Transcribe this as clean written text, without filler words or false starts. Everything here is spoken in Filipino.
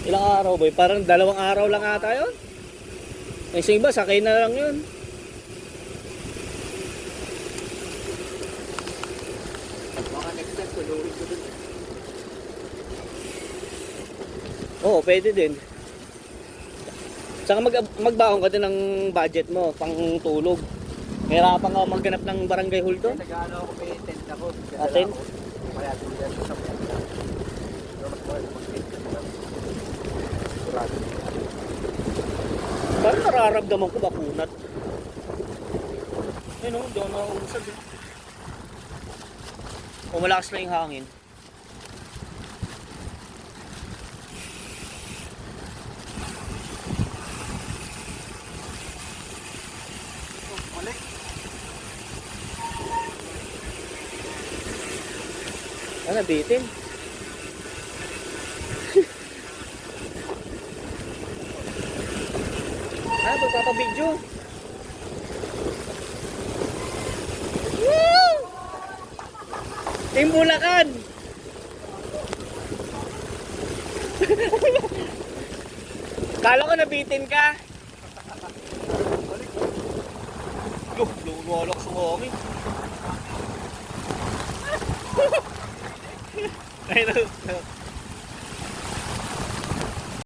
Ilang araw ba? Parang 2 araw lang ata yun. Eh, sa iba, sakay na lang yun. Baka next time, tulurin ko dun. Oo, pwede din. Saka magbaon ka din ng budget mo, pang tulog. Mahirapan ka magganap ng barangay hall doon. Nag-ano ako, may tent ako. Tent? Kaya tulad sa pwede. Pero mas mahal mag-tent ka lang. Sigurado. Parang nararamdaman ko bakunat. Ayun o, doon nakausad eh. O malakas na yung hangin. Balik. Ah, nabitin. Ah, magpapabidyo. Woo! Team Bulacan! Kala ko nabitin ka. Loh, luwala ko sa hangin. Ayun,